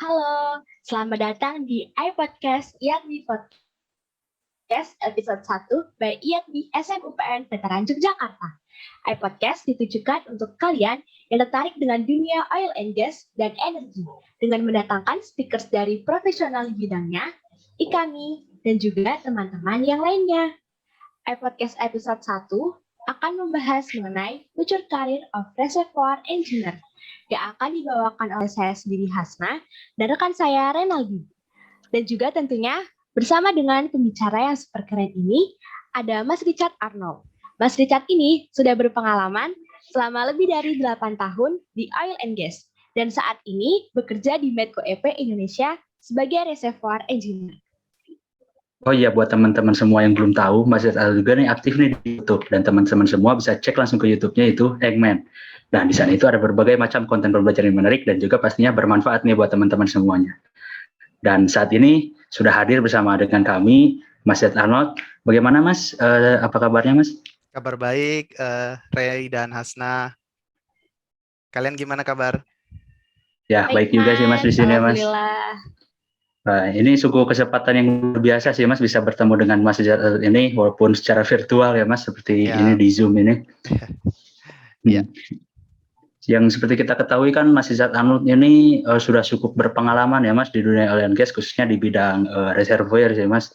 Halo, selamat datang di iPodcast Yakni Podcast episode 1 by Yakni SMUPN Veteran Yogyakarta. iPodcast ditujukan untuk kalian yang tertarik dengan dunia oil and gas dan energi dengan mendatangkan speakers dari profesional di bidangnya, kami, dan juga teman-teman yang lainnya. iPodcast episode 1 akan membahas mengenai Future Career of Reservoir Engineer yang akan dibawakan oleh saya sendiri Hasna dan rekan saya Renaldi. Dan juga tentunya bersama dengan pembicara yang super keren ini ada Mas Richard Arnold. Mas Richard ini sudah berpengalaman selama lebih dari 8 tahun di oil and gas dan saat ini bekerja di Medco EP Indonesia sebagai reservoir engineer. Oh iya, buat teman-teman semua yang belum tahu, Mas Zat juga nih aktif nih di YouTube dan teman-teman semua bisa cek langsung ke YouTube-nya itu Eggman. Nah, di sana itu ada berbagai macam konten pembelajaran yang menarik dan juga pastinya bermanfaat nih buat teman-teman semuanya. Dan saat ini sudah hadir bersama dengan kami Mas Zat Arnold. Bagaimana Mas? Apa kabarnya Mas? Kabar baik, Ray dan Hasna. Kalian gimana kabar? Ya, baik juga sih Mas di sini Mas. Alhamdulillah. Nah, ini sungguh kesempatan yang luar biasa sih Mas bisa bertemu dengan Mas Zat ini walaupun secara virtual ya Mas seperti ini di Zoom ini. Ya. Yang seperti kita ketahui kan Mas Zat Arnold ini sudah cukup berpengalaman ya Mas di dunia oil and gas khususnya di bidang reservoir ya Mas.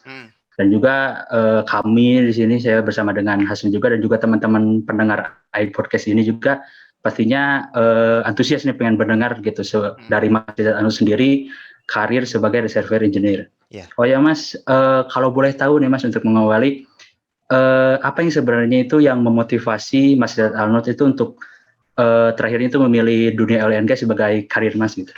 Dan juga kami di sini saya bersama dengan Hasan juga dan juga teman-teman pendengar iPodcast ini juga pastinya antusias nih pengen mendengar gitu dari Mas Zat Arnold sendiri karir sebagai reservoir engineer. Yeah. Oh ya Mas, kalau boleh tahu nih Mas untuk mengawali apa yang sebenarnya itu yang memotivasi Mas Zat Arnold itu untuk terakhir itu memilih dunia oil and gas sebagai karir Mas gitu.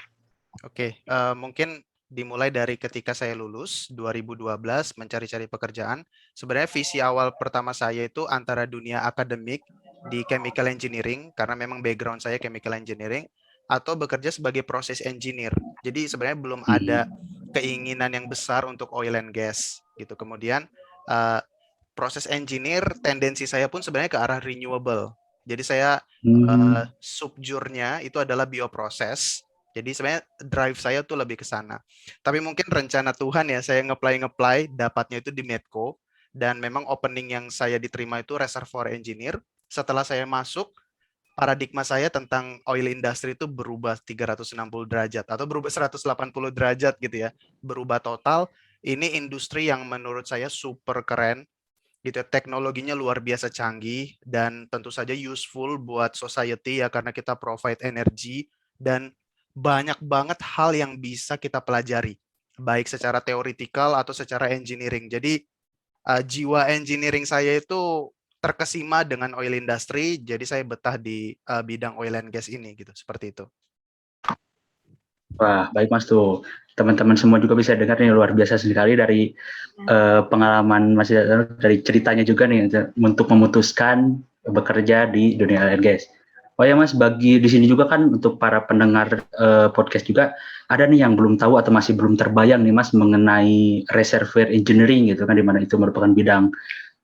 Oke, mungkin dimulai dari ketika saya lulus 2012 mencari-cari pekerjaan. Sebenarnya visi awal pertama saya itu antara dunia akademik di chemical engineering karena memang background saya chemical engineering atau bekerja sebagai proses engineer. Jadi sebenarnya belum ada keinginan yang besar untuk oil and gas gitu. Kemudian proses engineer tendensi saya pun sebenarnya ke arah renewable. Jadi saya subjurnya itu adalah bioproses. Jadi sebenarnya drive saya tuh lebih ke sana. Tapi mungkin rencana Tuhan ya, saya nge-apply dapatnya itu di Medco dan memang opening yang saya diterima itu reservoir engineer. Setelah saya masuk, paradigma saya tentang oil industry itu berubah 360 derajat atau berubah 180 derajat gitu ya. Berubah total. Ini industri yang menurut saya super keren. Gitu, teknologinya luar biasa canggih dan tentu saja useful buat society ya karena kita provide energi dan banyak banget hal yang bisa kita pelajari baik secara teoretikal atau secara engineering. Jadi jiwa engineering saya itu terkesima dengan oil industry, jadi saya betah di bidang oil and gas ini gitu, seperti itu. Wah, baik Mas tuh. Teman-teman semua juga bisa dengar nih luar biasa sekali dari pengalaman Mas dari ceritanya juga nih untuk memutuskan bekerja di dunia oil and gas. Oh ya Mas, bagi di sini juga kan untuk para pendengar podcast juga ada nih yang belum tahu atau masih belum terbayang nih Mas mengenai reservoir engineering gitu kan, di mana itu merupakan bidang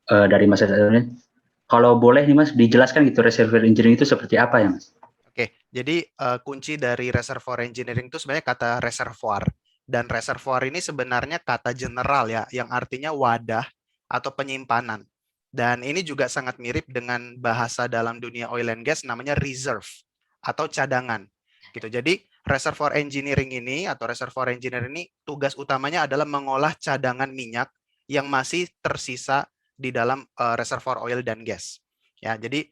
dari Mas. Kalau boleh nih Mas dijelaskan gitu reservoir engineering itu seperti apa ya Mas? Oke, jadi kunci dari reservoir engineering itu sebenarnya kata reservoir. Dan reservoir ini sebenarnya kata general ya, yang artinya wadah atau penyimpanan. Dan ini juga sangat mirip dengan bahasa dalam dunia oil and gas namanya reserve atau cadangan. Gitu. Jadi reservoir engineering ini atau reservoir engineer ini tugas utamanya adalah mengolah cadangan minyak yang masih tersisa di dalam reservoir oil dan gas. Ya, jadi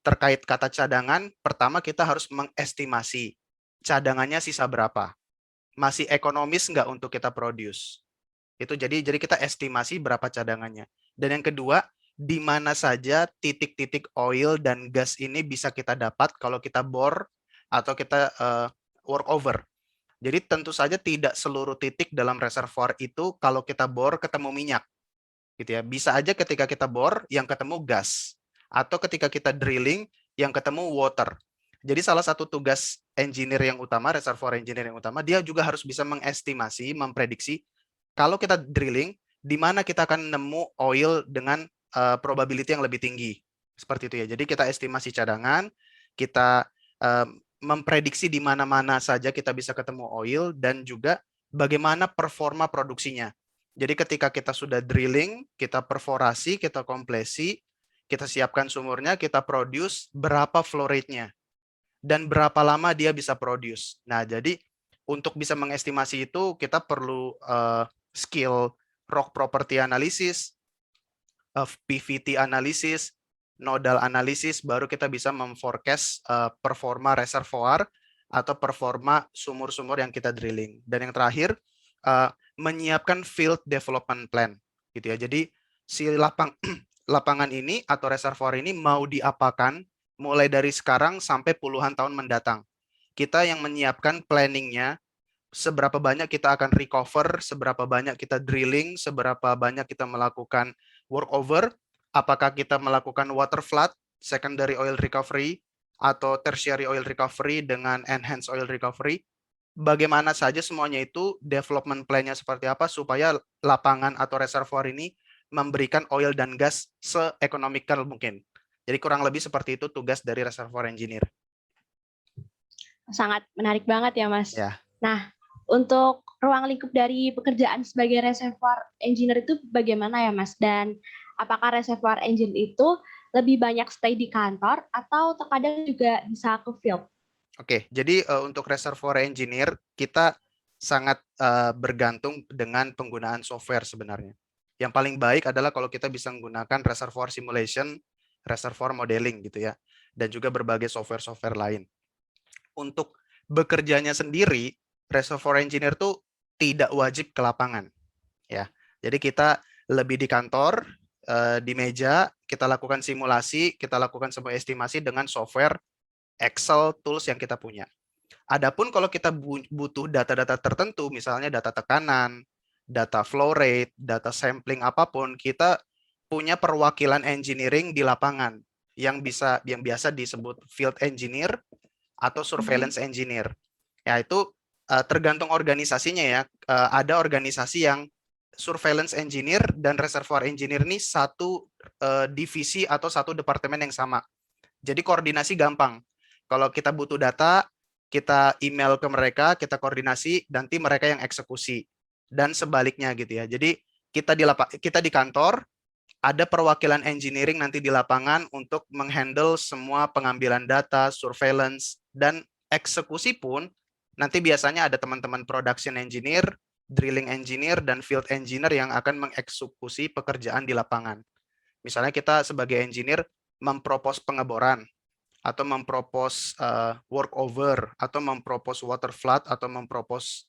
terkait kata cadangan, pertama kita harus mengestimasi cadangannya sisa berapa, masih ekonomis nggak untuk kita produce. Itu jadi kita estimasi berapa cadangannya. Dan yang kedua, di mana saja titik-titik oil dan gas ini bisa kita dapat kalau kita bor atau kita work over. Jadi tentu saja tidak seluruh titik dalam reservoir itu kalau kita bor ketemu minyak. Gitu ya. Bisa aja ketika kita bor yang ketemu gas atau ketika kita drilling yang ketemu water. Jadi salah satu tugas engineer yang utama, reservoir engineer yang utama, dia juga harus bisa mengestimasi, memprediksi kalau kita drilling di mana kita akan nemu oil dengan probability yang lebih tinggi. Seperti itu ya. Jadi kita estimasi cadangan, kita memprediksi di mana-mana saja kita bisa ketemu oil dan juga bagaimana performa produksinya. Jadi ketika kita sudah drilling, kita perforasi, kita kompresi, kita siapkan sumurnya, kita produce, berapa flow rate-nya dan berapa lama dia bisa produce. Nah, jadi untuk bisa mengestimasi itu kita perlu skill rock property analysis, PVT analysis, nodal analysis, baru kita bisa memforecast performa reservoir atau performa sumur-sumur yang kita drilling. Dan yang terakhir, menyiapkan field development plan, gitu ya. Jadi si lapangan ini atau reservoir ini mau diapakan mulai dari sekarang sampai puluhan tahun mendatang. Kita yang menyiapkan planningnya, seberapa banyak kita akan recover, seberapa banyak kita drilling, seberapa banyak kita melakukan workover, apakah kita melakukan water flood, secondary oil recovery, atau tertiary oil recovery dengan enhanced oil recovery. Bagaimana saja semuanya itu, development plan-nya seperti apa, supaya lapangan atau reservoir ini memberikan oil dan gas se-economical mungkin. Jadi kurang lebih seperti itu tugas dari reservoir engineer. Sangat menarik banget ya, Mas. Ya. Nah, untuk ruang lingkup dari pekerjaan sebagai reservoir engineer itu bagaimana ya, Mas? Dan apakah reservoir engineer itu lebih banyak stay di kantor atau terkadang juga bisa ke field? Oke, jadi untuk reservoir engineer kita sangat bergantung dengan penggunaan software sebenarnya. Yang paling baik adalah kalau kita bisa menggunakan reservoir simulation, reservoir modeling gitu ya, dan juga berbagai software-software lain. Untuk bekerjanya sendiri, reservoir engineer tuh tidak wajib ke lapangan, ya. Jadi kita lebih di kantor, di meja, kita lakukan simulasi, kita lakukan sebuah estimasi dengan software Excel tools yang kita punya. Adapun kalau kita butuh data-data tertentu, misalnya data tekanan, data flow rate, data sampling apapun, kita punya perwakilan engineering di lapangan yang biasa disebut field engineer atau surveillance engineer. Ya, itu tergantung organisasinya ya. Ada organisasi yang surveillance engineer dan reservoir engineer ini satu divisi atau satu departemen yang sama. Jadi koordinasi gampang. Kalau kita butuh data, kita email ke mereka, kita koordinasi, nanti mereka yang eksekusi. Dan sebaliknya gitu ya. Jadi kita di kantor, ada perwakilan engineering nanti di lapangan untuk menghandle semua pengambilan data, surveillance, dan eksekusi pun nanti biasanya ada teman-teman production engineer, drilling engineer, dan field engineer yang akan mengeksekusi pekerjaan di lapangan. Misalnya kita sebagai engineer mempropos pengeboran, atau mempropos workover, atau mempropos water flood, atau mempropos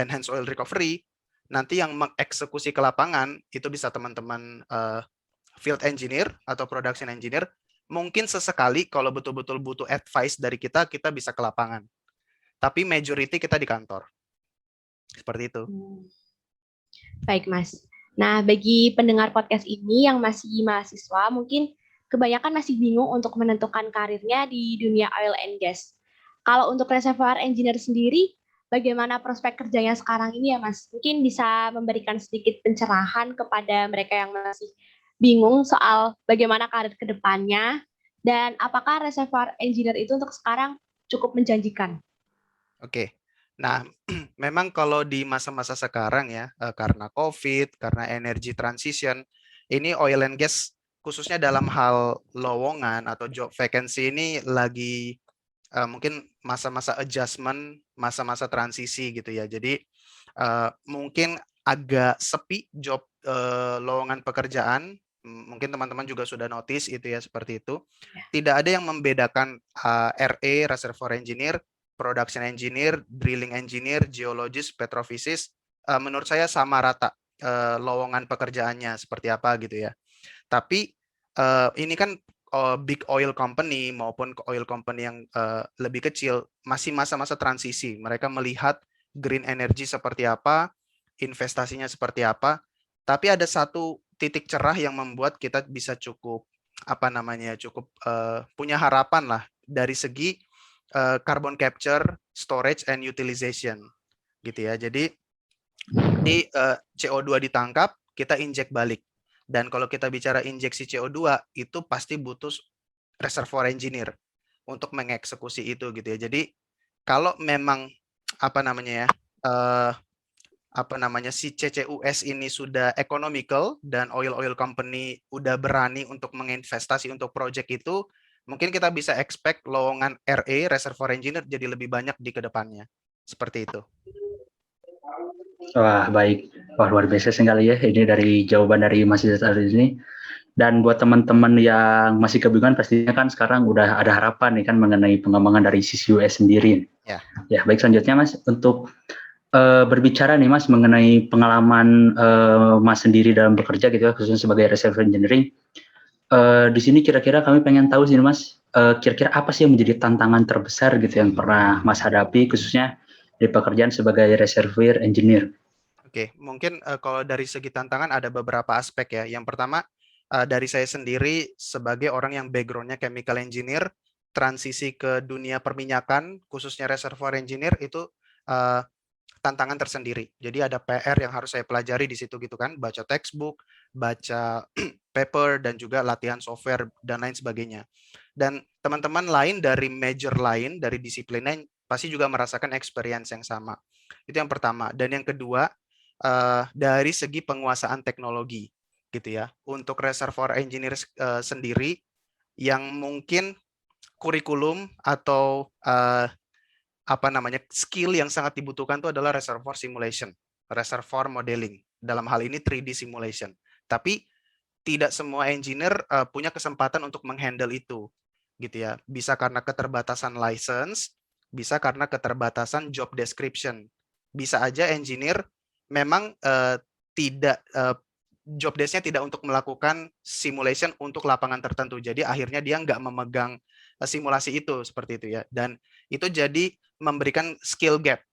enhanced oil recovery, nanti yang mengeksekusi ke lapangan itu bisa teman-teman field engineer atau production engineer. Mungkin sesekali kalau betul-betul butuh advice dari kita bisa ke lapangan. Tapi majority kita di kantor. Seperti itu. Baik, Mas. Nah, bagi pendengar podcast ini yang masih mahasiswa, mungkin kebanyakan masih bingung untuk menentukan karirnya di dunia oil and gas. Kalau untuk reservoir engineer sendiri, bagaimana prospek kerjanya sekarang ini ya, Mas? Mungkin bisa memberikan sedikit pencerahan kepada mereka yang masih bingung soal bagaimana karir ke depannya, dan apakah reservoir engineer itu untuk sekarang cukup menjanjikan? Oke. Nah, memang kalau di masa-masa sekarang ya, karena COVID, karena energy transition, ini oil and gas khususnya dalam hal lowongan atau job vacancy ini lagi mungkin masa-masa adjustment, masa-masa transisi gitu ya. Jadi mungkin agak sepi job lowongan pekerjaan. Mungkin teman-teman juga sudah notice itu ya, seperti itu. Tidak ada yang membedakan RE, reservoir engineer, production engineer, drilling engineer, geologist, petrophysicist. Menurut saya sama rata lowongan pekerjaannya seperti apa gitu ya. Tapi ini kan big oil company maupun oil company yang lebih kecil masih masa-masa transisi. Mereka melihat green energy seperti apa, investasinya seperti apa. Tapi ada satu titik cerah yang membuat kita bisa cukup punya harapan lah dari segi carbon capture, storage and utilization gitu ya. Jadi di CO2 ditangkap, kita injek balik. Dan kalau kita bicara injeksi CO2 itu pasti butuh reservoir engineer. untuk mengeksekusi itu gitu ya. Jadi kalau memang apa namanya ya, eh, si CCUS ini sudah economical dan oil company udah berani untuk menginvestasi untuk project itu, mungkin kita bisa expect lowongan RE, Reservoir Engineer, jadi lebih banyak di kedepannya. Seperti itu. Wah, baik. Wah, luar biasa sekali ya ini dari jawaban dari Mas Izzat ini. Dan buat teman-teman yang masih kebingungan, pastinya kan sekarang udah ada harapan nih kan mengenai pengembangan dari CCUS sendiri. Ya. Ya, baik, selanjutnya Mas, untuk berbicara nih Mas mengenai pengalaman Mas sendiri dalam bekerja gitu ya, khususnya sebagai reservoir engineering. Di sini kira-kira kami pengen tahu sih Mas, kira-kira apa sih yang menjadi tantangan terbesar gitu yang pernah Mas hadapi khususnya di pekerjaan sebagai reservoir engineer? Oke, mungkin kalau dari segi tantangan ada beberapa aspek ya. Yang pertama, dari saya sendiri sebagai orang yang background-nya chemical engineer, transisi ke dunia perminyakan, khususnya reservoir engineer itu tantangan tersendiri. Jadi ada PR yang harus saya pelajari di situ gitu kan, baca textbook, baca paper, dan juga latihan software dan lain sebagainya. Dan teman-teman lain dari major lain, dari disiplin lain, pasti juga merasakan experience yang sama. Itu yang pertama. Dan yang kedua, dari segi penguasaan teknologi gitu ya. Untuk reservoir engineer sendiri yang mungkin kurikulum atau skill yang sangat dibutuhkan itu adalah reservoir simulation, reservoir modeling. Dalam hal ini 3D simulation. Tapi tidak semua engineer punya kesempatan untuk menghandle itu gitu ya. Bisa karena keterbatasan license, bisa karena keterbatasan job description. Bisa aja engineer memang tidak job desk-nya tidak untuk melakukan simulation untuk lapangan tertentu. Jadi akhirnya dia nggak memegang simulasi itu seperti itu ya. Dan itu jadi memberikan skill gap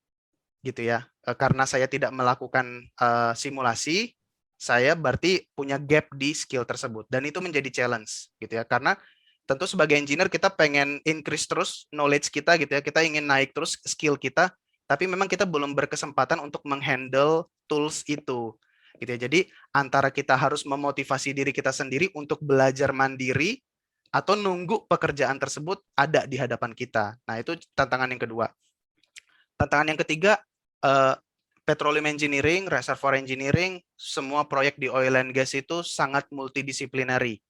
gitu ya. Karena saya tidak melakukan simulasi, saya berarti punya gap di skill tersebut dan itu menjadi challenge gitu ya. Karena tentu sebagai engineer kita pengen increase terus knowledge kita gitu ya. Kita ingin naik terus skill kita, tapi memang kita belum berkesempatan untuk menghandle tools itu gitu ya. Jadi antara kita harus memotivasi diri kita sendiri untuk belajar mandiri atau nunggu pekerjaan tersebut ada di hadapan kita. Nah, itu tantangan yang kedua. Tantangan yang ketiga, petroleum engineering, reservoir engineering, semua proyek di oil and gas itu sangat multidisciplinary.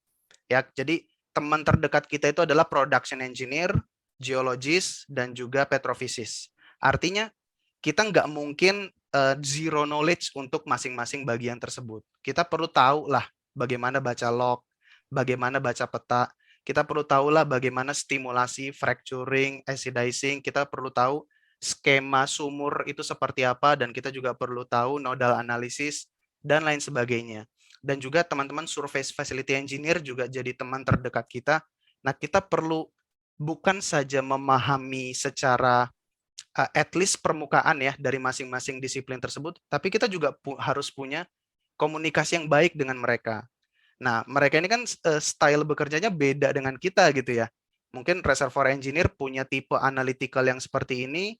Ya, jadi teman terdekat kita itu adalah production engineer, geologist, dan juga petrofisis. Artinya kita nggak mungkin zero knowledge untuk masing-masing bagian tersebut. Kita perlu tahu lah bagaimana baca log, bagaimana baca peta, kita perlu tahu lah bagaimana stimulasi, fracturing, acidizing, kita perlu tahu skema sumur itu seperti apa, dan kita juga perlu tahu nodal analisis, dan lain sebagainya. Dan juga teman-teman surface facility engineer juga jadi teman terdekat kita. Nah, kita perlu bukan saja memahami secara at least permukaan ya dari masing-masing disiplin tersebut, tapi kita juga harus punya komunikasi yang baik dengan mereka. Nah, mereka ini kan style bekerjanya beda dengan kita gitu ya. Mungkin reservoir engineer punya tipe analytical yang seperti ini,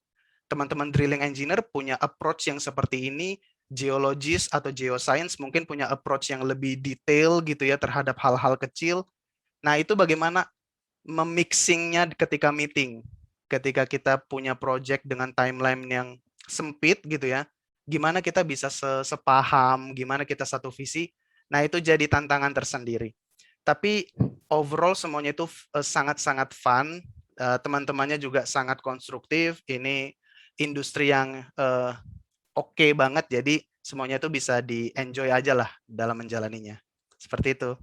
teman-teman drilling engineer punya approach yang seperti ini, geologist atau geoscience mungkin punya approach yang lebih detail gitu ya terhadap hal-hal kecil. Nah, itu bagaimana memixingnya ketika meeting. Ketika kita punya project dengan timeline yang sempit gitu ya, gimana kita bisa sepaham, gimana kita satu visi. Nah, itu jadi tantangan tersendiri. Tapi overall semuanya itu sangat-sangat fun. Teman-temannya juga sangat konstruktif. Ini industri yang oke banget, jadi semuanya itu bisa di-enjoy aja lah dalam menjalaninya. Seperti itu.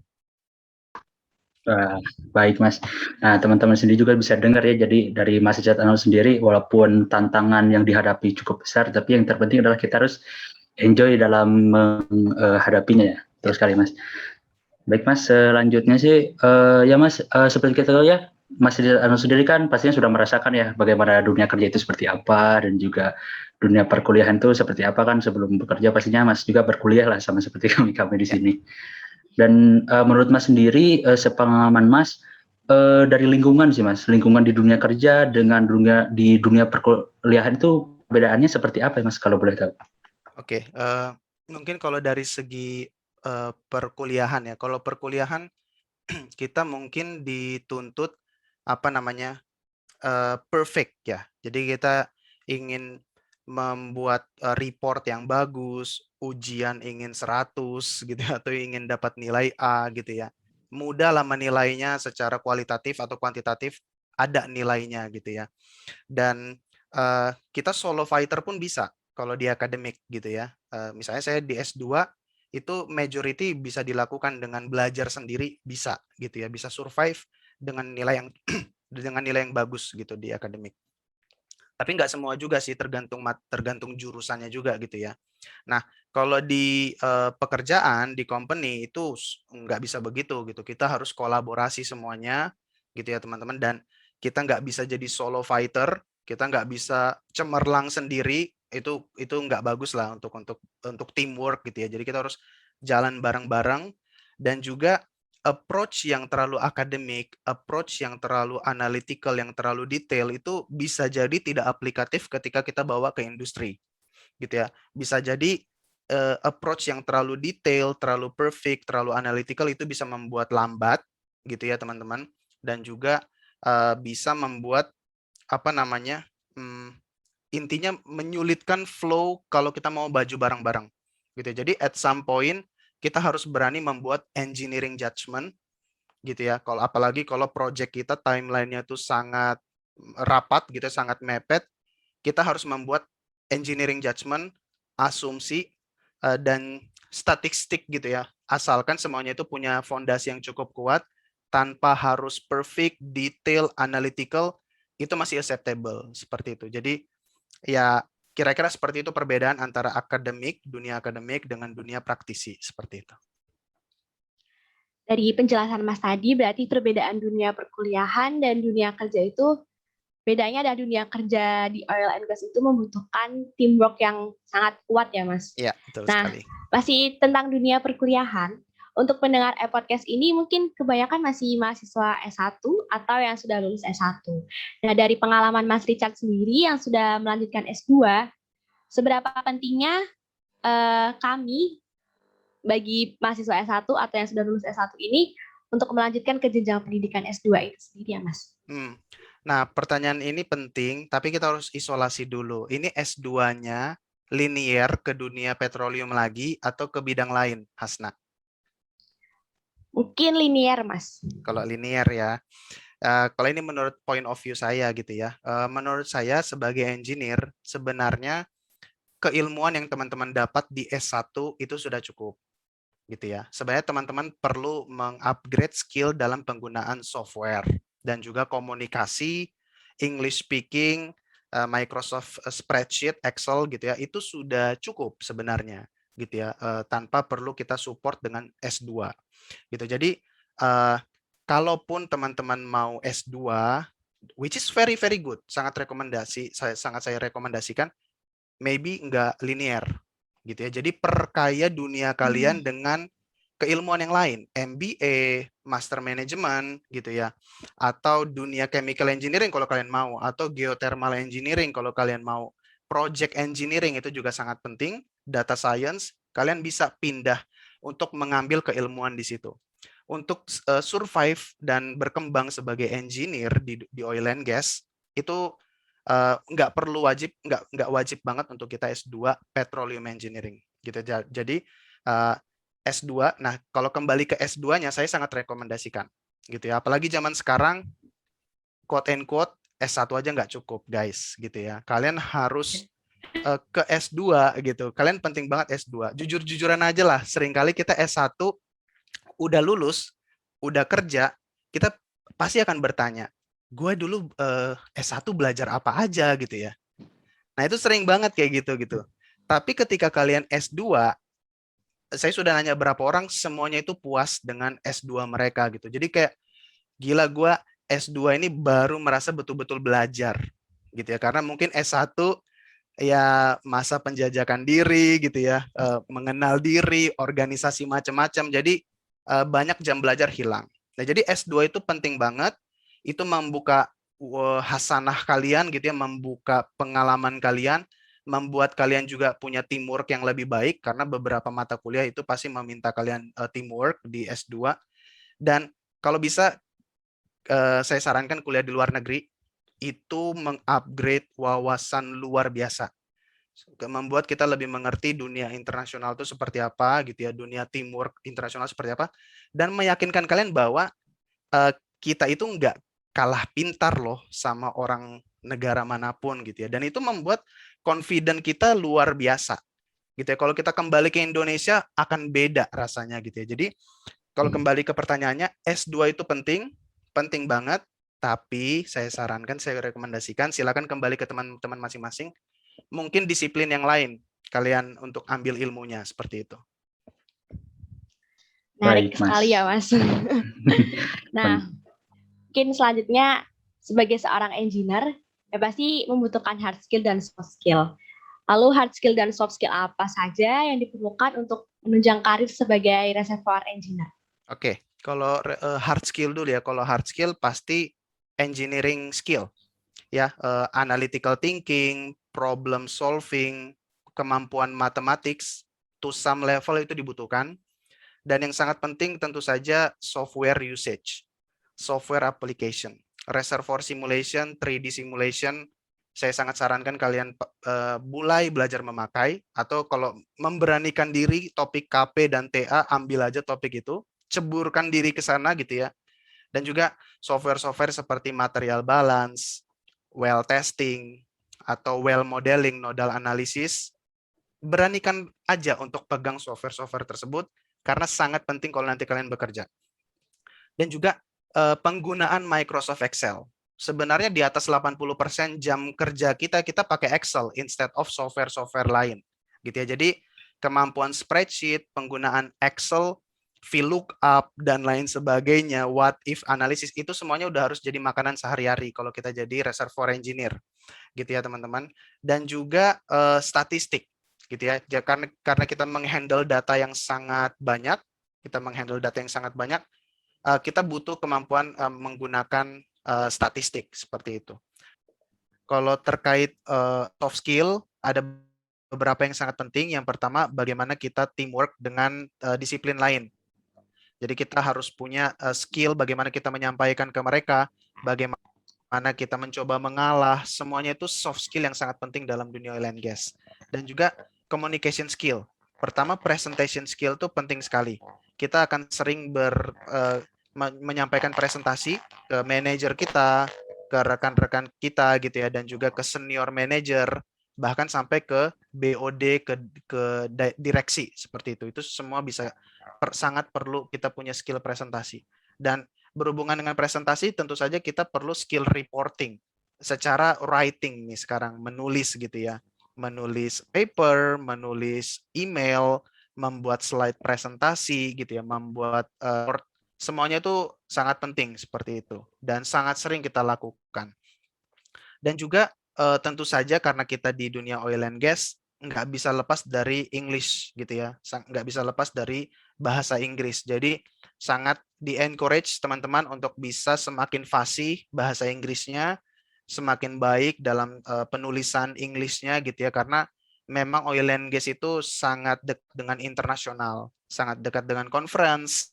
Baik Mas. Nah teman-teman sendiri juga bisa dengar ya, jadi dari Mas Izzat Anwar sendiri walaupun tantangan yang dihadapi cukup besar, tapi yang terpenting adalah kita harus enjoy dalam menghadapinya ya. Terus sekali Mas. Baik Mas, selanjutnya sih ya Mas, seperti kita tahu ya, Mas Izzat Anwar sendiri kan pastinya sudah merasakan ya bagaimana dunia kerja itu seperti apa, dan juga dunia perkuliahan itu seperti apa kan. Sebelum bekerja pastinya Mas juga berkuliah lah sama seperti kami di sini. Dan menurut Mas sendiri, sepengalaman Mas dari lingkungan sih Mas, lingkungan di dunia kerja dengan di dunia perkuliahan itu perbedaannya seperti apa ya Mas kalau boleh tahu? Oke, mungkin kalau dari segi perkuliahan ya, kalau perkuliahan kita mungkin dituntut perfect ya. Jadi kita ingin membuat report yang bagus, ujian ingin 100 gitu ya, atau ingin dapat nilai A gitu ya. Mudah lah menilainya secara kualitatif atau kuantitatif, ada nilainya gitu ya. Dan kita solo fighter pun bisa kalau di akademik gitu ya. Misalnya saya di S2 itu majority bisa dilakukan dengan belajar sendiri, bisa gitu ya, bisa survive dengan nilai yang dengan nilai yang bagus gitu di akademik. Tapi nggak semua juga sih, tergantung jurusannya juga gitu ya. Nah, kalau di pekerjaan di company itu nggak bisa begitu gitu. Kita harus kolaborasi semuanya gitu ya teman-teman, dan kita nggak bisa jadi solo fighter, kita nggak bisa cemerlang sendiri, itu nggak bagus lah untuk teamwork gitu ya. Jadi kita harus jalan bareng-bareng, dan juga approach yang terlalu akademik, approach yang terlalu analytical, yang terlalu detail itu bisa jadi tidak aplikatif ketika kita bawa ke industri, gitu ya. Bisa jadi approach yang terlalu detail, terlalu perfect, terlalu analytical itu bisa membuat lambat, gitu ya teman-teman, dan juga bisa membuat apa namanya, intinya menyulitkan flow kalau kita mau baju bareng-bareng, gitu ya. Jadi at some point kita harus berani membuat engineering judgment gitu ya. Kalau apalagi kalau project kita timeline-nya tuh sangat rapat gitu, sangat mepet, kita harus membuat engineering judgment, asumsi dan statistik gitu ya. Asalkan semuanya itu punya fondasi yang cukup kuat, tanpa harus perfect, detail, analytical, itu masih acceptable seperti itu. Jadi ya kira-kira seperti itu perbedaan antara dunia akademik dengan dunia praktisi seperti itu. Dari penjelasan Mas tadi, berarti perbedaan dunia perkuliahan dan dunia kerja itu, bedanya adalah dunia kerja di oil and gas itu membutuhkan teamwork yang sangat kuat ya, Mas. Iya, betul Nah, sekali. masih tentang dunia perkuliahan, untuk pendengar podcast ini mungkin kebanyakan masih mahasiswa S1 atau yang sudah lulus S1. Nah, dari pengalaman Mas Richard sendiri yang sudah melanjutkan S2, seberapa pentingnya kami bagi mahasiswa S1 atau yang sudah lulus S1 ini untuk melanjutkan ke jenjang pendidikan S2 itu sendiri ya, Mas? Nah, pertanyaan ini penting, tapi kita harus isolasi dulu. Ini S2-nya linear ke dunia petroleum lagi atau ke bidang lain, Hasna? Mungkin linear, Mas. Kalau linear ya. Kalau ini menurut point of view saya gitu ya. Menurut saya sebagai engineer, sebenarnya keilmuan yang teman-teman dapat di S1 itu sudah cukup. Gitu ya. Sebenarnya teman-teman perlu mengupgrade skill dalam penggunaan software dan juga komunikasi, English speaking, Microsoft Spreadsheet, Excel gitu ya. Itu sudah cukup sebenarnya gitu ya, tanpa perlu kita support dengan S2 gitu. Jadi kalaupun teman-teman mau S2, which is very very good, sangat saya rekomendasikan, maybe nggak linear gitu ya. Jadi perkaya dunia kalian dengan keilmuan yang lain, MBA, Master Management gitu ya, atau dunia Chemical Engineering kalau kalian mau, atau Geothermal Engineering kalau kalian mau, Project Engineering itu juga sangat penting, Data Science, kalian bisa pindah untuk mengambil keilmuan di situ. Untuk survive dan berkembang sebagai engineer di oil and gas itu nggak wajib banget untuk kita S2 Petroleum Engineering gitu. Jadi S2. Nah, kalau kembali ke S2-nya saya sangat rekomendasikan gitu ya. Apalagi zaman sekarang quote and quote S1 aja nggak cukup, guys, gitu ya. Kalian harus ke S2 gitu. Kalian penting banget S2. Jujur-jujuran aja lah, seringkali kita S1 udah lulus, udah kerja, kita pasti akan bertanya, gue dulu S1 belajar apa aja gitu ya. Nah, itu sering banget kayak gitu. Tapi ketika kalian S2, saya sudah nanya berapa orang, semuanya itu puas dengan S2 mereka gitu. Jadi kayak, gila gue S2 ini baru merasa betul-betul belajar gitu ya. Karena mungkin S1 ya masa penjajakan diri gitu ya, mengenal diri, organisasi macam-macam. Jadi banyak jam belajar hilang. Nah, jadi S2 itu penting banget. Itu membuka hasanah kalian gitu ya, membuka pengalaman kalian, membuat kalian juga punya teamwork yang lebih baik karena beberapa mata kuliah itu pasti meminta kalian teamwork di S2. Dan kalau bisa saya sarankan kuliah di luar negeri itu mengupgrade wawasan luar biasa. Membuat kita lebih mengerti dunia internasional itu seperti apa gitu ya, dunia teamwork internasional seperti apa, dan meyakinkan kalian bahwa kita itu nggak kalah pintar loh sama orang negara manapun gitu ya. Dan itu membuat confident kita luar biasa gitu ya. Kalau kita kembali ke Indonesia akan beda rasanya gitu ya. Jadi kalau kembali ke pertanyaannya, S2 itu penting, penting banget. Tapi saya sarankan, saya rekomendasikan, silakan kembali ke teman-teman masing-masing. Mungkin disiplin yang lain kalian untuk ambil ilmunya seperti itu. Menarik Baik, sekali Mas. ya, Mas. Nah, mungkin selanjutnya sebagai seorang engineer, ya pasti membutuhkan hard skill dan soft skill. Lalu hard skill dan soft skill apa saja yang diperlukan untuk menunjang karir sebagai reservoir engineer? Oke, kalau hard skill dulu ya. Kalau hard skill pasti engineering skill, ya, analytical thinking, problem solving, kemampuan mathematics to some level itu dibutuhkan. Dan yang sangat penting tentu saja software usage, software application, reservoir simulation, 3D simulation. Saya sangat sarankan kalian mulai belajar memakai, atau kalau memberanikan diri topik KP dan TA, ambil aja topik itu, ceburkan diri ke sana gitu ya. Dan juga software-software seperti material balance, well testing, atau well modeling, nodal analysis. Beranikan aja untuk pegang software-software tersebut, karena sangat penting kalau nanti kalian bekerja. Dan juga penggunaan Microsoft Excel. Sebenarnya di atas 80% jam kerja kita pakai Excel instead of software-software lain. Gitu ya. Jadi kemampuan spreadsheet, penggunaan Excel, VLOOKUP, dan lain sebagainya, what if analisis, itu semuanya udah harus jadi makanan sehari-hari kalau kita jadi reservoir engineer. Gitu ya teman-teman. Dan juga statistik. Gitu ya. Karena kita menghandle data yang sangat banyak, kita butuh kemampuan menggunakan statistik seperti itu. Kalau terkait soft skill, ada beberapa yang sangat penting. Yang pertama, bagaimana kita teamwork dengan disiplin lain. Jadi kita harus punya skill bagaimana kita menyampaikan ke mereka, bagaimana kita mencoba mengalah, semuanya itu soft skill yang sangat penting dalam dunia oil and gas. Dan juga communication skill. Pertama, presentation skill itu penting sekali. Kita akan sering menyampaikan presentasi ke manajer kita, ke rekan-rekan kita gitu ya, dan juga ke senior manager, bahkan sampai ke BOD, ke direksi seperti itu. Itu semua bisa sangat perlu kita punya skill presentasi. Dan berhubungan dengan presentasi, tentu saja kita perlu skill reporting secara writing nih sekarang, menulis gitu ya, menulis paper, menulis email, membuat slide presentasi gitu ya, membuat semuanya itu sangat penting seperti itu dan sangat sering kita lakukan. Dan juga tentu saja karena kita di dunia oil and gas nggak bisa lepas dari English gitu ya, nggak bisa lepas dari bahasa Inggris. Jadi sangat di-encourage teman-teman untuk bisa semakin fasih bahasa Inggrisnya, semakin baik dalam penulisan English-nya gitu ya, karena memang oil and gas itu sangat dekat dengan internasional, sangat dekat dengan conference,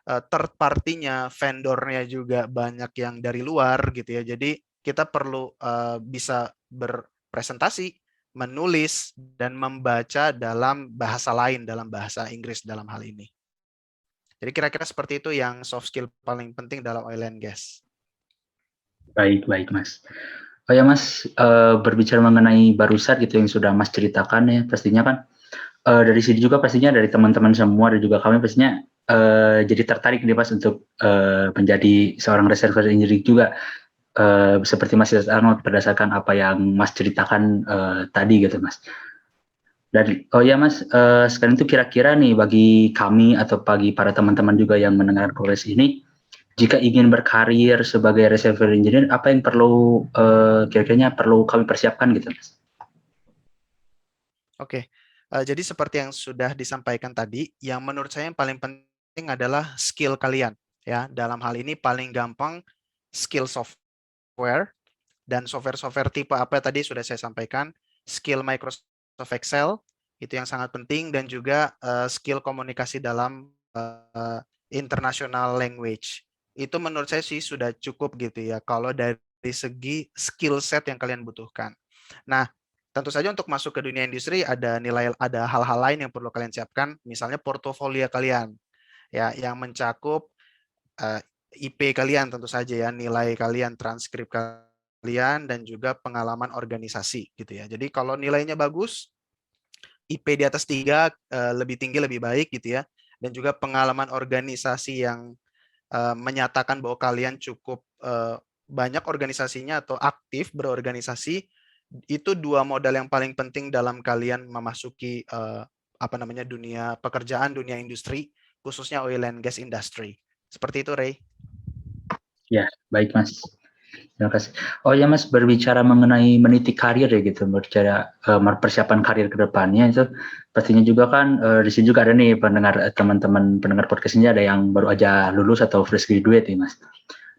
third party-nya, vendornya juga banyak yang dari luar gitu ya. Jadi kita perlu bisa berpresentasi, menulis, dan membaca dalam bahasa lain, dalam bahasa Inggris dalam hal ini. Jadi kira-kira seperti itu yang soft skill paling penting dalam oil and gas. Baik, Mas. Oh ya Mas, berbicara mengenai barusan gitu yang sudah Mas ceritakan ya, pastinya kan dari sini juga pastinya dari teman-teman semua dan juga kami pastinya jadi tertarik nih Mas untuk menjadi seorang reservoir engineering juga. Seperti Mas Arnold berdasarkan apa yang Mas ceritakan tadi gitu Mas. Dan oh ya Mas, sekarang itu kira-kira nih bagi kami atau bagi para teman-teman juga yang mendengar podcast ini, jika ingin berkarir sebagai reservoir engineer, apa yang perlu kira-kiranya perlu kami persiapkan gitu Mas? Oke, jadi seperti yang sudah disampaikan tadi, yang menurut saya yang paling penting adalah skill kalian ya. Dalam hal ini paling gampang skill software, dan software tipe apa tadi sudah saya sampaikan, skill Microsoft Excel itu yang sangat penting, dan juga skill komunikasi dalam international language. Itu menurut saya sih sudah cukup gitu ya. Kalau dari segi skill set yang kalian butuhkan. Nah, tentu saja untuk masuk ke dunia industri ada hal-hal lain yang perlu kalian siapkan, misalnya portofolio kalian ya yang mencakup eh, IP kalian tentu saja ya, nilai kalian, transkrip kalian dan juga pengalaman organisasi gitu ya. Jadi kalau nilainya bagus, IP di atas 3 lebih tinggi lebih baik gitu ya. Dan juga pengalaman organisasi yang menyatakan bahwa kalian cukup banyak organisasinya atau aktif berorganisasi, itu dua modal yang paling penting dalam kalian memasuki dunia pekerjaan, dunia industri, khususnya oil and gas industry. Seperti itu, Ray. Ya, baik Mas. Terima kasih. Oh ya Mas, berbicara mengenai meniti karir ya gitu, berbicara persiapan karir ke depannya itu pastinya juga kan di sini juga ada nih teman-teman pendengar podcast ini ada yang baru aja lulus atau fresh graduate nih Mas.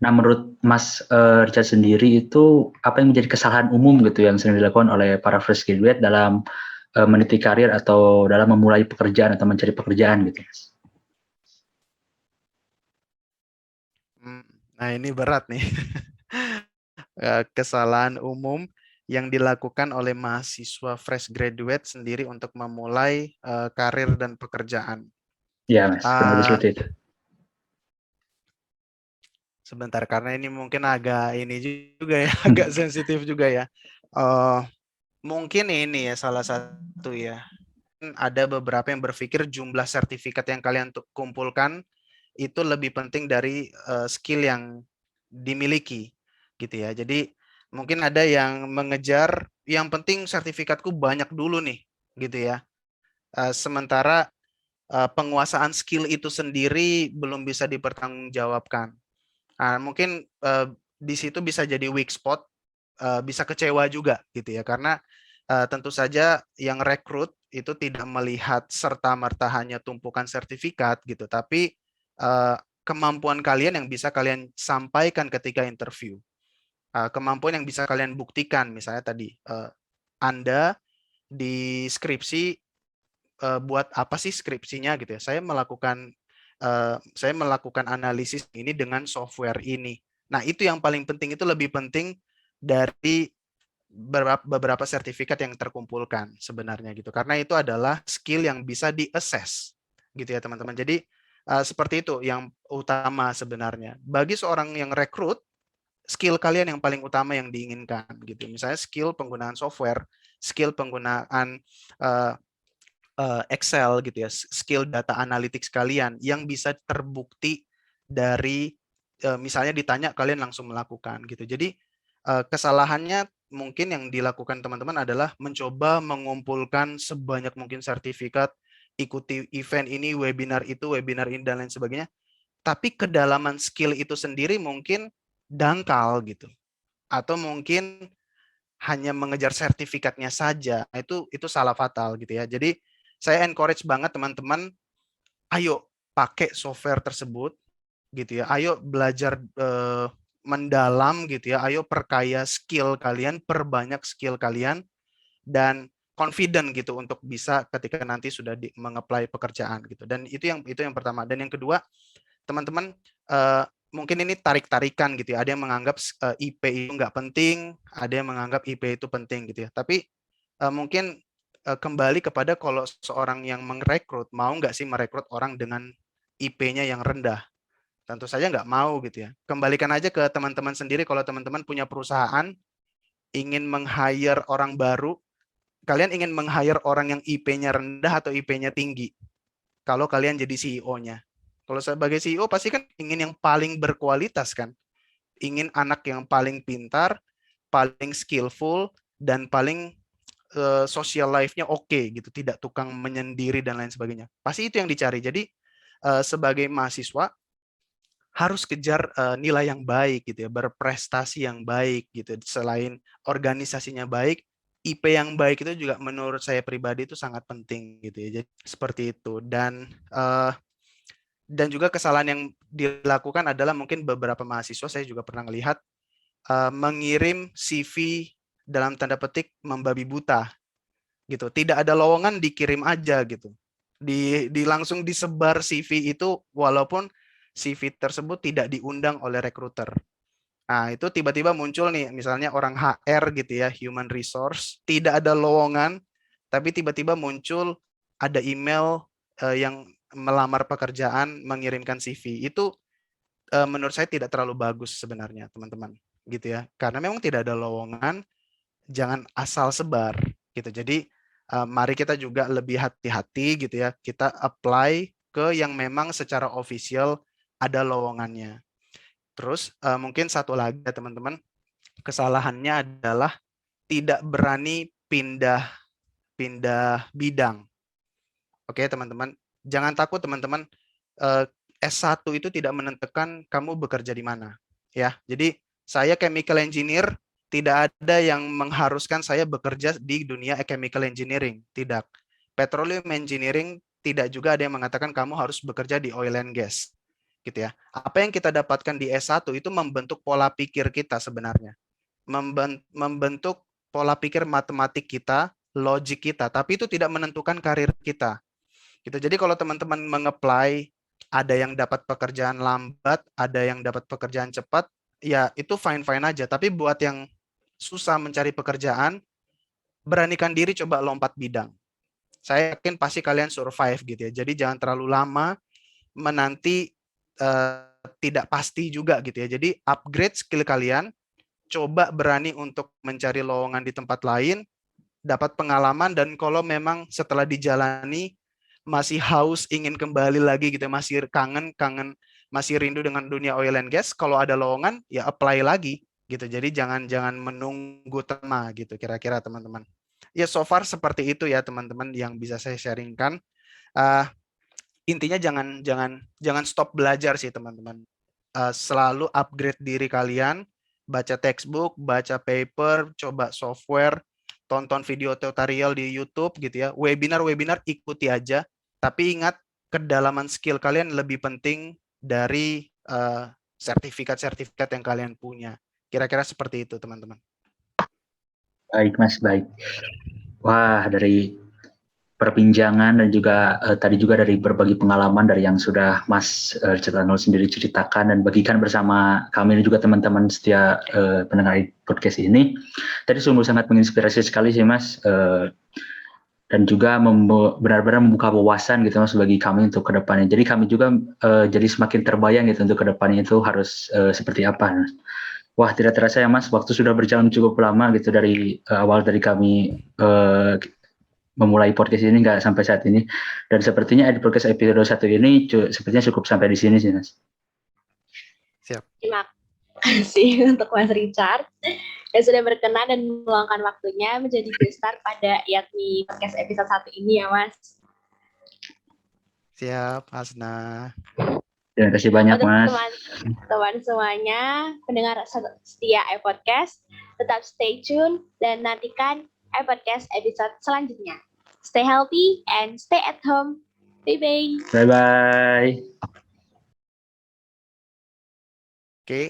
Nah menurut Mas Richard sendiri itu apa yang menjadi kesalahan umum gitu yang sering dilakukan oleh para fresh graduate dalam meniti karir atau dalam memulai pekerjaan atau mencari pekerjaan gitu Mas? Nah ini berat nih. Kesalahan umum yang dilakukan oleh mahasiswa fresh graduate sendiri untuk memulai karir dan pekerjaan. Ya Mas, kurang lebih seperti itu. Sebentar, karena ini mungkin agak ini juga ya, agak sensitif juga ya. Mungkin ini ya salah satu ya. Ada beberapa yang berpikir jumlah sertifikat yang kalian kumpulkan itu lebih penting dari skill yang dimiliki gitu ya. Jadi mungkin ada yang mengejar yang penting sertifikatku banyak dulu nih gitu ya. Sementara penguasaan skill itu sendiri belum bisa dipertanggungjawabkan. Mungkin di situ bisa jadi weak spot, bisa kecewa juga gitu ya, karena tentu saja yang rekrut itu tidak melihat serta-merta hanya tumpukan sertifikat gitu, tapi kemampuan kalian yang bisa kalian sampaikan ketika interview, kemampuan yang bisa kalian buktikan, misalnya tadi Anda di skripsi buat apa sih skripsinya gitu ya, saya melakukan analisis ini dengan software ini. Nah, itu yang paling penting, itu lebih penting dari beberapa sertifikat yang terkumpulkan sebenarnya gitu. Karena itu adalah skill yang bisa di-assess gitu ya, teman-teman. Jadi seperti itu yang utama sebenarnya. Bagi seorang yang rekrut, skill kalian yang paling utama yang diinginkan gitu. Misalnya skill penggunaan software, skill penggunaan Excel gitu ya, skill data analytics kalian yang bisa terbukti dari misalnya ditanya kalian langsung melakukan gitu. Jadi kesalahannya mungkin yang dilakukan teman-teman adalah mencoba mengumpulkan sebanyak mungkin sertifikat, ikuti event ini, webinar itu, webinar ini dan lain sebagainya. Tapi kedalaman skill itu sendiri mungkin dangkal gitu. Atau mungkin hanya mengejar sertifikatnya saja. Itu salah fatal gitu ya. Jadi saya encourage banget teman-teman, ayo pakai software tersebut gitu ya. Ayo belajar mendalam gitu ya. Ayo perkaya skill kalian, perbanyak skill kalian dan confident gitu untuk bisa ketika nanti sudah mengapply pekerjaan gitu. Dan itu yang pertama. Dan yang kedua, teman-teman mungkin ini tarik-tarikan gitu ya. Ada yang menganggap IP itu nggak penting, ada yang menganggap IP itu penting gitu ya. Tapi mungkin kembali kepada kalau seorang yang merekrut, mau nggak sih merekrut orang dengan IP-nya yang rendah? Tentu saja nggak mau gitu ya. Kembalikan aja ke teman-teman sendiri, kalau teman-teman punya perusahaan, ingin meng-hire orang baru, kalian ingin meng-hire orang yang IP-nya rendah atau IP-nya tinggi? Kalau kalian jadi CEO-nya. Kalau sebagai CEO pasti kan ingin yang paling berkualitas kan? Ingin anak yang paling pintar, paling skillful, dan paling social life-nya oke gitu, tidak tukang menyendiri dan lain sebagainya. Pasti itu yang dicari. Jadi sebagai mahasiswa harus kejar nilai yang baik gitu ya, berprestasi yang baik gitu. Selain organisasinya baik, IP yang baik itu juga menurut saya pribadi itu sangat penting gitu ya. Jadi seperti itu. Dan juga kesalahan yang dilakukan adalah mungkin beberapa mahasiswa, saya juga pernah melihat mengirim CV dalam tanda petik membabi buta gitu. Tidak ada lowongan, dikirim aja gitu. Langsung disebar CV itu walaupun CV tersebut tidak diundang oleh rekruter. Nah, itu tiba-tiba muncul nih, misalnya orang HR gitu ya, human resource, tidak ada lowongan, tapi tiba-tiba muncul ada email yang melamar pekerjaan, mengirimkan CV. Itu menurut saya tidak terlalu bagus sebenarnya, teman-teman. Gitu ya. Karena memang tidak ada lowongan, jangan asal sebar gitu. Jadi mari kita juga lebih hati-hati gitu ya. Kita apply ke yang memang secara official ada lowongannya. Terus mungkin satu lagi ya teman-teman, kesalahannya adalah tidak berani pindah bidang. Oke teman-teman, jangan takut teman-teman. eh, S1 itu tidak menentukan kamu bekerja di mana. Ya, jadi saya chemical engineer, tidak ada yang mengharuskan saya bekerja di dunia chemical engineering. Tidak. Petroleum engineering tidak juga ada yang mengatakan kamu harus bekerja di oil and gas. Gitu ya. Apa yang kita dapatkan di S1 itu membentuk pola pikir kita sebenarnya. Membentuk pola pikir matematik kita, logik kita, tapi itu tidak menentukan karir kita. Gitu. Jadi kalau teman-teman mengapply, ada yang dapat pekerjaan lambat, ada yang dapat pekerjaan cepat, ya itu fine-fine aja. Tapi buat yang susah mencari pekerjaan, beranikan diri coba lompat bidang. Saya yakin pasti kalian survive gitu ya. Jadi jangan terlalu lama menanti tidak pasti juga gitu ya. Jadi upgrade skill kalian, coba berani untuk mencari lowongan di tempat lain, dapat pengalaman, dan kalau memang setelah dijalani masih haus ingin kembali lagi gitu, masih kangen masih rindu dengan dunia oil and gas, kalau ada lowongan ya apply lagi gitu. Jadi jangan menunggu tema gitu kira-kira teman-teman. Ya so far seperti itu ya teman-teman yang bisa saya sharingkan. Intinya jangan stop belajar sih teman-teman. Selalu upgrade diri kalian, baca textbook, baca paper, coba software, tonton video tutorial di YouTube gitu ya. Webinar ikuti aja. Tapi ingat, kedalaman skill kalian lebih penting dari sertifikat-sertifikat yang kalian punya. Kira-kira seperti itu, teman-teman. Baik, Mas, baik. Wah, dari perbincangan dan juga tadi juga dari berbagi pengalaman dari yang sudah Mas Cetanul sendiri ceritakan dan bagikan bersama kami dan juga teman-teman setia pendengar podcast ini. Tadi sungguh sangat menginspirasi sekali sih Mas, dan juga benar-benar membuka wawasan gitu Mas bagi kami untuk kedepannya. Jadi kami juga jadi semakin terbayang gitu untuk kedepannya itu harus seperti apa. Wah, tidak terasa ya Mas, waktu sudah berjalan cukup lama gitu dari awal dari kami memulai podcast ini nggak sampai saat ini, dan sepertinya di podcast episode 1 ini sepertinya cukup sampai di sini sih Mas. Siap. Terima kasih untuk Mas Richard yang sudah berkenan dan meluangkan waktunya menjadi guest star pada YAKMI podcast episode 1 ini ya Mas. Siap, Asna. Terima kasih banyak untuk Mas. Teman-teman semuanya, pendengar setia iPodcast, tetap stay tune dan nantikan iPodcast episode selanjutnya. Stay healthy and stay at home. Bye-bye. Bye-bye. Oke,